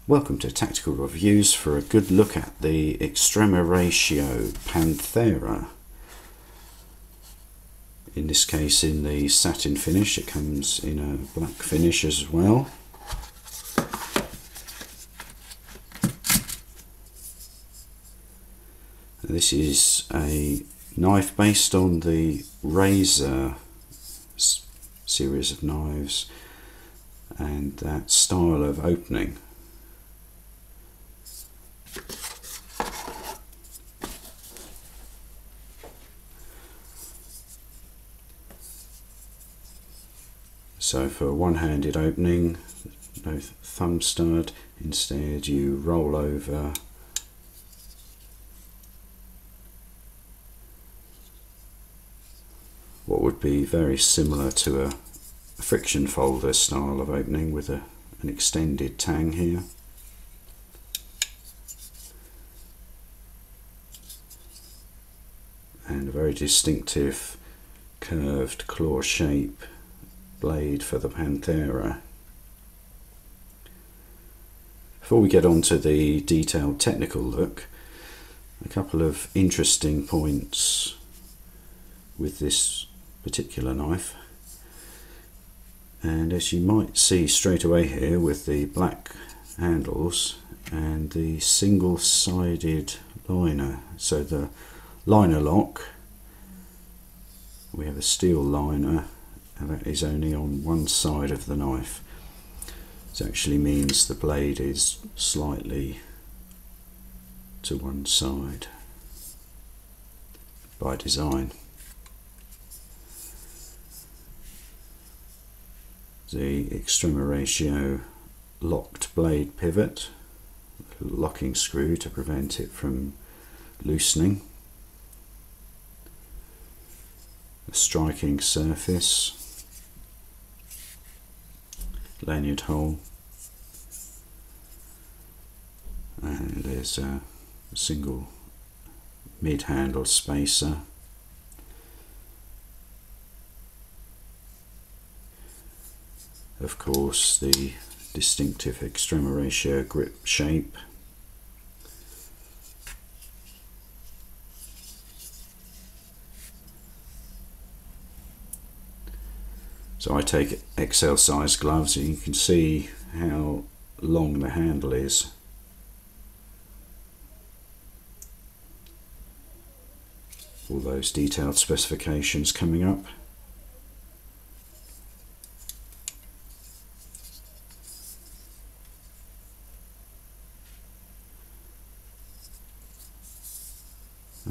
Welcome to Tactical Reviews for a good look at the Extrema Ratio Panthera. In this case in the satin finish. It comes in a black finish as well. This is a knife based on the Razor series of knives and that style of opening. So for one-handed opening, no thumb stud, instead you roll over what would be very similar to a friction folder style of opening with an extended tang here. And a very distinctive curved claw shape blade for the Panthera. Before we get on to the detailed technical look, a couple of interesting points with this particular knife. And as you might see straight away here with the black handles and the single-sided liner, so the liner lock, we have a steel liner and that is only on one side of the knife. This actually means the blade is slightly to one side by design. The Extrema Ratio locked blade pivot, locking screw to prevent it from loosening. A striking surface, lanyard hole, and there's a single mid-handle spacer. Of course, the distinctive Extrema Ratio grip shape. So I take XL size gloves and you can see how long the handle is. All those detailed specifications coming up.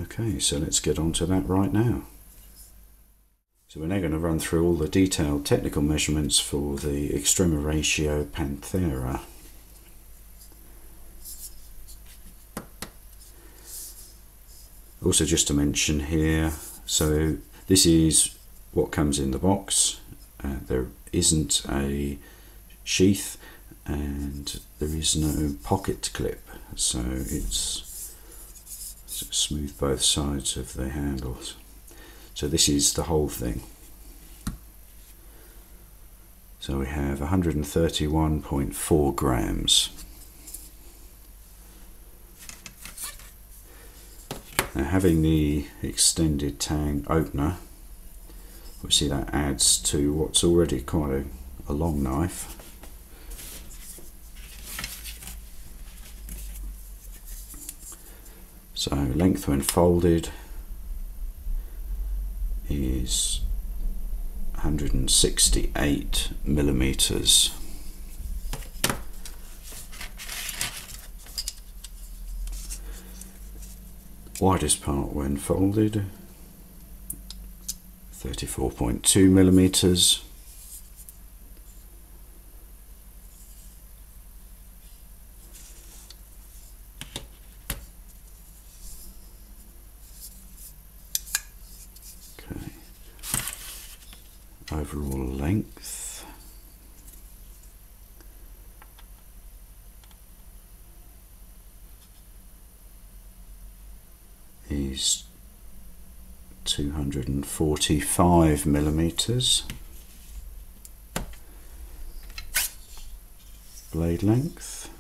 Okay, so let's get on to that right now. So we're now going to run through all the detailed technical measurements for the Extrema Ratio Panthera. Also just to mention here, so this is what comes in the box. There isn't a sheath and there is no pocket clip, so it's smooth both sides of the handles. So this is the whole thing. So we have 131.4 grams. Now having the extended tang opener, we see that adds to what's already quite a long knife. So length when folded is 168 millimeters. Widest part when folded, 34.2 millimeters. Overall length is 245 millimeters. Blade length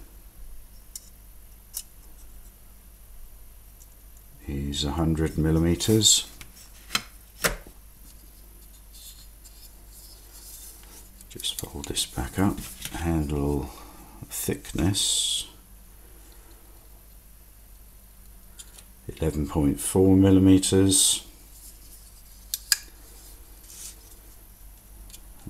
is 100 millimeters. Just fold this back up. Handle thickness 11.4 millimeters.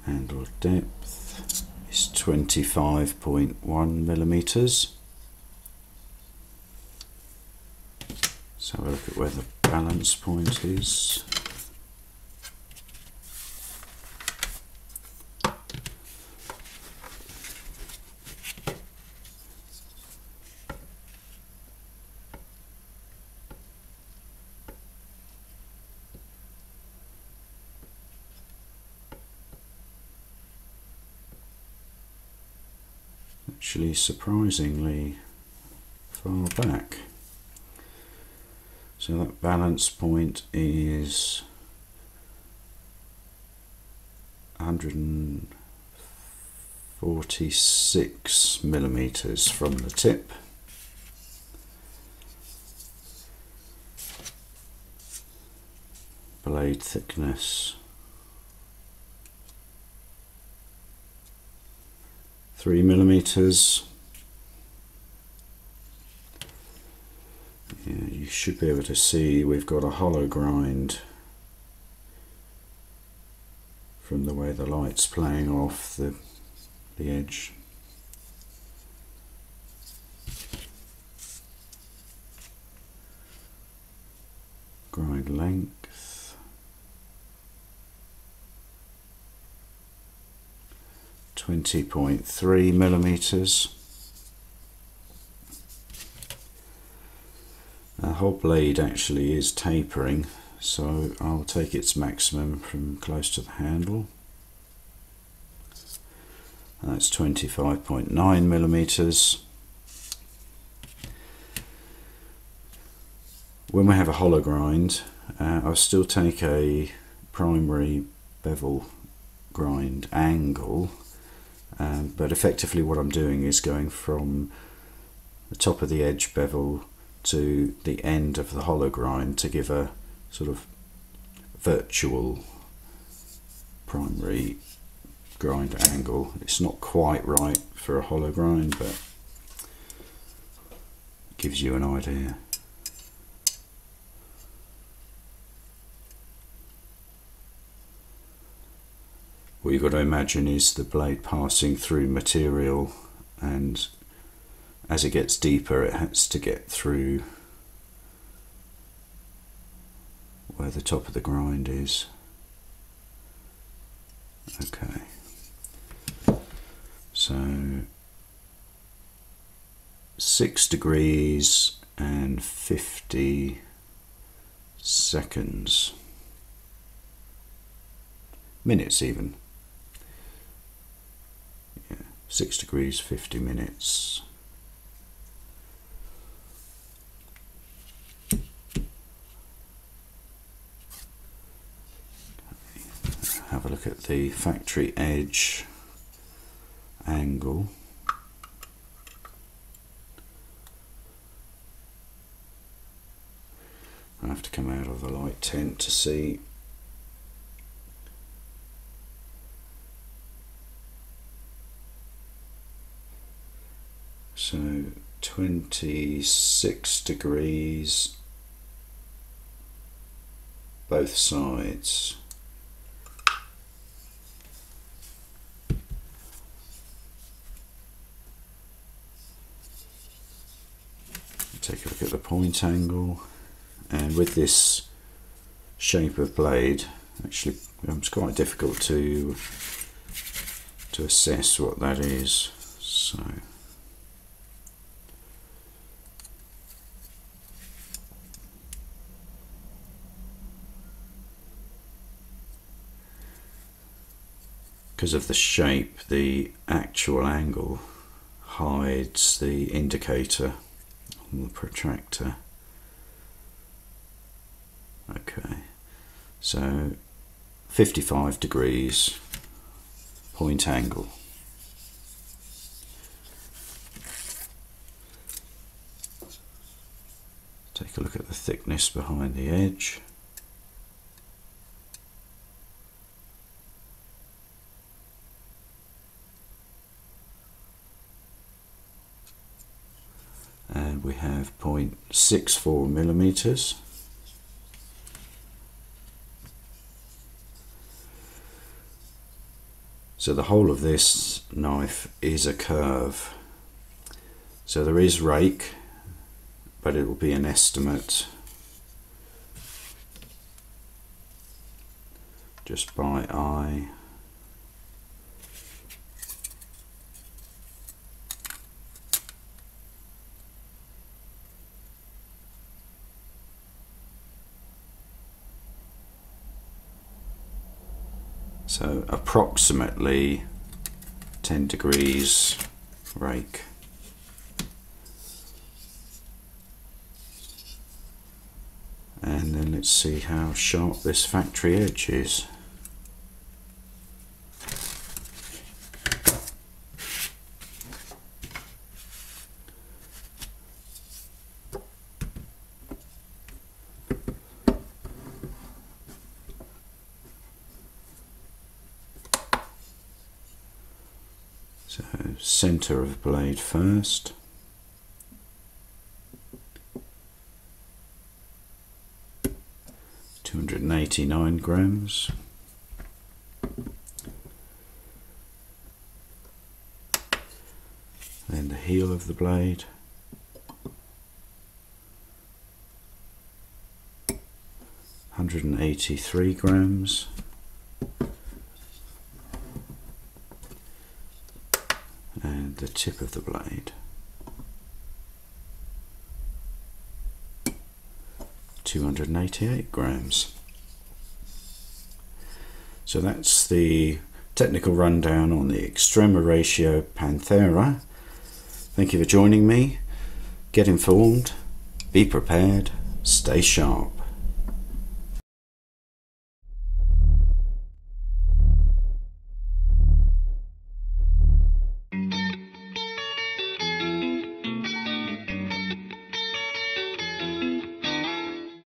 Handle depth is 25.1 millimeters. Let's have a look at where the balance point is. Actually surprisingly far back. So that balance point is 146 millimeters from the tip. Blade thickness 3 millimeters. Yeah, you should be able to see we've got a hollow grind from the way the light's playing off the edge. Grind length 20.3 millimeters. The whole blade actually is tapering, so I'll take its maximum from close to the handle. That's 25.9 millimeters. When we have a hollow grind, I'll still take a primary bevel grind angle, but effectively what I'm doing is going from the top of the edge bevel to the end of the hollow grind to give a sort of virtual primary grind angle. It's not quite right for a hollow grind, but it gives you an idea. What you've got to imagine is the blade passing through material, and as it gets deeper it has to get through where the top of the grind is. Okay, so 6 degrees and 50 seconds, minutes even. 6 degrees 50 minutes. Have a look at the factory edge angle. I have to come out of the light tent to see. So 26 degrees both sides. Take a look at the point angle, and with this shape of blade, actually it's quite difficult to assess what that is. So because of the shape, the actual angle hides the indicator on the protractor. Okay, so 55 degrees point angle. Take a look at the thickness behind the edge. And we have 0.64 millimeters. So the whole of this knife is a curve. So there is rake, but it will be an estimate just by eye. So approximately 10 degrees rake. And then let's see how sharp this factory edge is. So center of blade first. $289 grams. Then the heel of the blade. $183 grams. And the tip of the blade. 288 grams. So that's the technical rundown on the Extrema Ratio Panthera. Thank you for joining me. Get informed, be prepared, stay sharp.